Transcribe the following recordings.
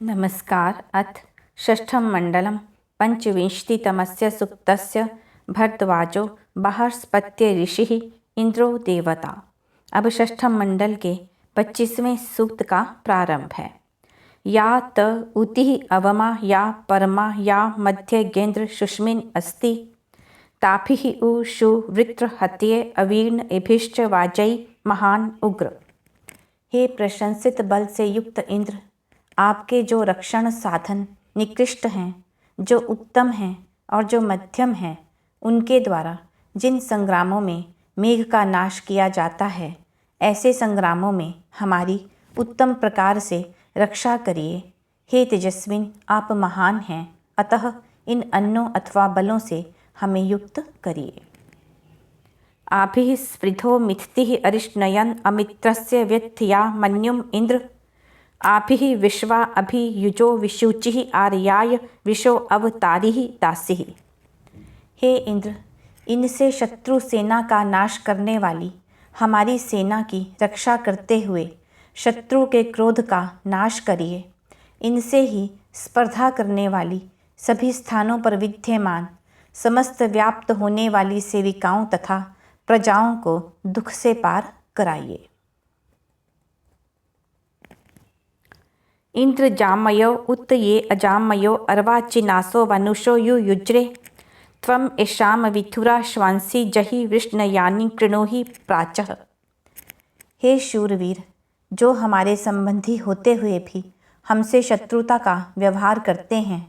नमस्कार। अथ षष्ठं मंडलम पंचविंशतितमस्य सूक्तस्य भरद्वाजो बृहस्पत्य ऋषिः इंद्रो देवता। अब षष्ठम मंडल के 25वें सूक्त का प्रारंभ है। या त उतिः अवमा या परमा या मध्य गेन्द्र सुष्मिन अस्ति ताभिः उ शु वृत्र हत्ये अवीर्ण एभिश्च वाजै महान उग्र। हे प्रशंसित बल से युक्त इंद्र, आपके जो रक्षण साधन निकृष्ट हैं, जो उत्तम हैं और जो मध्यम हैं, उनके द्वारा जिन संग्रामों में मेघ का नाश किया जाता है, ऐसे संग्रामों में हमारी उत्तम प्रकार से रक्षा करिए। हे तेजस्विन, आप महान हैं, अतः इन अन्नों अथवा बलों से हमें युक्त करिए। आभिः स्पृधो मिथतिः अरिष्णयन् अमित्रस्य व्यथया मन्युम इंद्र आभिः विश्वा अभि युजो विशुचिः आर्याय विशो अवतारिः दासिः। हे इंद्र, इनसे शत्रु सेना का नाश करने वाली हमारी सेना की रक्षा करते हुए शत्रु के क्रोध का नाश करिए। इनसे ही स्पर्धा करने वाली सभी स्थानों पर विद्यमान समस्त व्याप्त होने वाली सेविकाओं तथा प्रजाओं को दुख से पार कराइए। इंद्र जामयो उत ये अजामयो अर्वाचिनासो वनुषो युयुज्रे त्वम एषाम विथुरा श्वांसी जहि वृष्णयानि कृणोहि प्राचः। हे शूरवीर, जो हमारे संबंधी होते हुए भी हमसे शत्रुता का व्यवहार करते हैं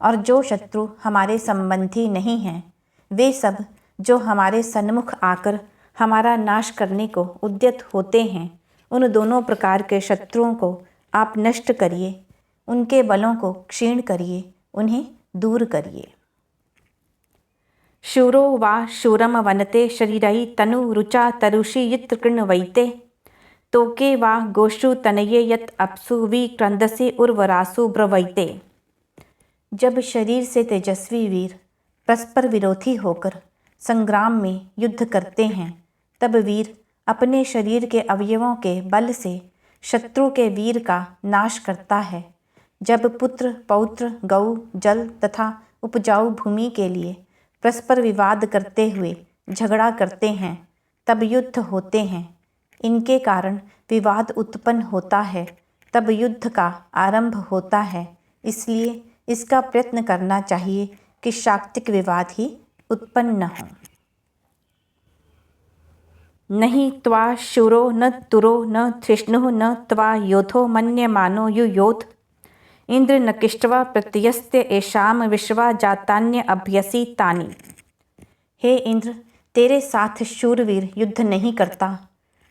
और जो शत्रु हमारे संबंधी नहीं हैं, वे सब जो हमारे सन्मुख आकर हमारा नाश करने को उद्यत होते हैं, उन दोनों प्रकार के शत्रुओं को आप नष्ट करिए, उनके बलों को क्षीण करिए, उन्हें दूर करिए। शूरो वा शूरम वनते शरीरै तनु रुचा तरुषि यत्र कृण्वैते तोके वा गोषु तनये यत् अप्सु विक्रंदसि उर्वरासु ब्रवैते। जब शरीर से तेजस्वी वीर परस्पर विरोधी होकर संग्राम में युद्ध करते हैं, तब वीर अपने शरीर के अवयवों के बल से शत्रु के वीर का नाश करता है। जब पुत्र पौत्र गौ जल तथा उपजाऊ भूमि के लिए परस्पर विवाद करते हुए झगड़ा करते हैं, तब युद्ध होते हैं। इनके कारण विवाद उत्पन्न होता है, तब युद्ध का आरंभ होता है। इसलिए इसका प्रयत्न करना चाहिए कि शाक्तिक विवाद ही उत्पन्न न हो। नहीं त्वा शूरो न तुरो न धृष्णुः न त्वा योधो मन्यमानो युयोध इंद्र नकिष्ट्वा प्रत्यस्ते एषाम विश्वा जातान्य अभ्यसी तानि। हे इंद्र, तेरे साथ शूरवीर युद्ध नहीं करता,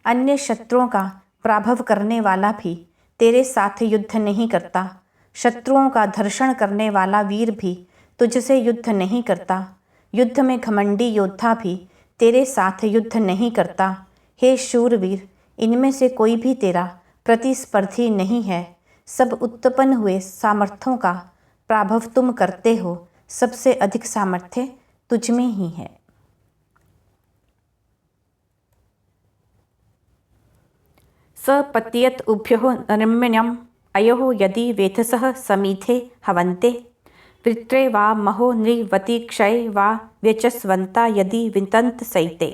अन्य शत्रुओं का पराभव करने वाला भी तेरे साथ युद्ध नहीं करता, शत्रुओं का धर्षण करने वाला वीर भी तुझसे युद्ध नहीं करता, युद्ध में घमंडी योद्धा भी तेरे साथ युद्ध नहीं करता। हे शूरवीर, इनमें से कोई भी तेरा प्रतिस्पर्धी नहीं है। सब उत्पन्न हुए सामर्थ्यों का पराभव तुम करते हो, सबसे अधिक सामर्थ्य तुझ में ही है। सपत्यत उभ्यो नृम्यण्यम अयो यदि वेधसः समीथे हवन्ते वृत्रे वा महो नृवती क्षय वा व्यचस्वंता यदि वितंत सैते।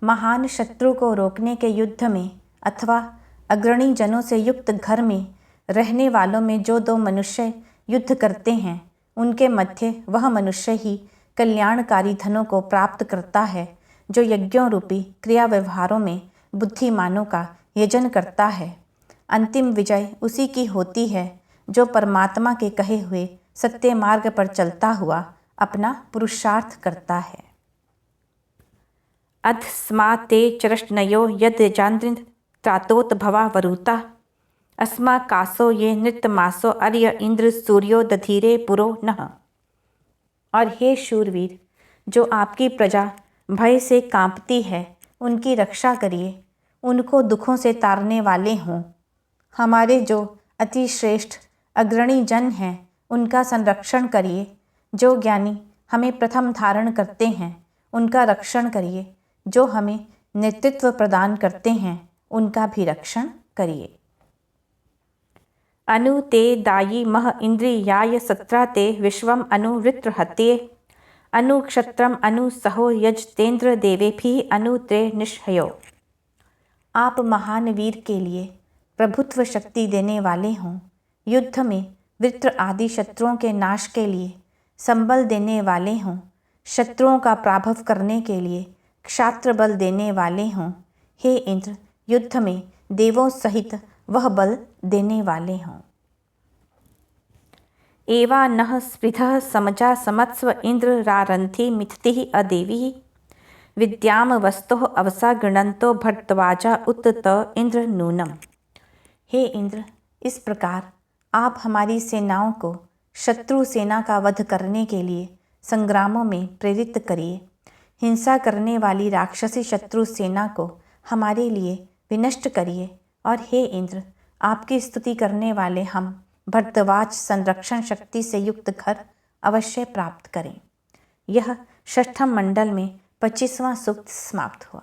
महान शत्रु को रोकने के युद्ध में अथवा अग्रणी जनों से युक्त घर में रहने वालों में जो दो मनुष्य युद्ध करते हैं, उनके मध्य वह मनुष्य ही कल्याणकारी धनों को प्राप्त करता है, जो यज्ञों रूपी क्रिया व्यवहारों में बुद्धिमानों का यजन करता है। अंतिम विजय उसी की होती है जो परमात्मा के कहे हुए सत्य मार्ग पर चलता हुआ अपना पुरुषार्थ करता है। अध स्मा ते चरष्णयो यद् त्रातोत भवा वरुता अस्मा कासो ये नृतमासो अर्य इंद्र सूर्यो दधीरे पुरो नः। और हे शूरवीर, जो आपकी प्रजा भय से कांपती है, उनकी रक्षा करिए, उनको दुखों से तारने वाले हों। हमारे जो अति श्रेष्ठ अग्रणी जन हैं, उनका संरक्षण करिए। जो ज्ञानी हमें प्रथम धारण करते हैं, उनका रक्षण करिए। जो हमें नेतृत्व प्रदान करते हैं, उनका भी रक्षण करिए। अनु ते दायी मह इंद्रियाय सत्रा ते विश्वम अनु वृत्रहत्ये अनु क्षत्रम अनु सहो यजतेन्द्र देवेभिः अनु त्रे निष्हयो। आप महान वीर के लिए प्रभुत्व शक्ति देने वाले हों, युद्ध में वृत्र आदि शत्रुओं के नाश के लिए संबल देने वाले हों, शत्रुओं का पराभव करने के लिए क्षात्र बल देने वाले हों। हे इंद्र, युद्ध में देवों सहित वह बल देने वाले हों। एवा नः स्पृधः समजा समत्स्व इंद्र रारंथि मिथति अदेवी विद्याम वस्तुः अवसा गृणन्तो भरद्वाजा उत त इंद्र नूनम। हे इंद्र, इस प्रकार आप हमारी सेनाओं को शत्रु सेना का वध करने के लिए संग्रामों में प्रेरित करिए। हिंसा करने वाली राक्षसी शत्रु सेना को हमारे लिए विनष्ट करिए। और हे इंद्र, आपकी स्तुति करने वाले हम भरद्वाज संरक्षण शक्ति से युक्त घर अवश्य प्राप्त करें। यह षष्ठम मंडल में 25वां सूक्त समाप्त हुआ।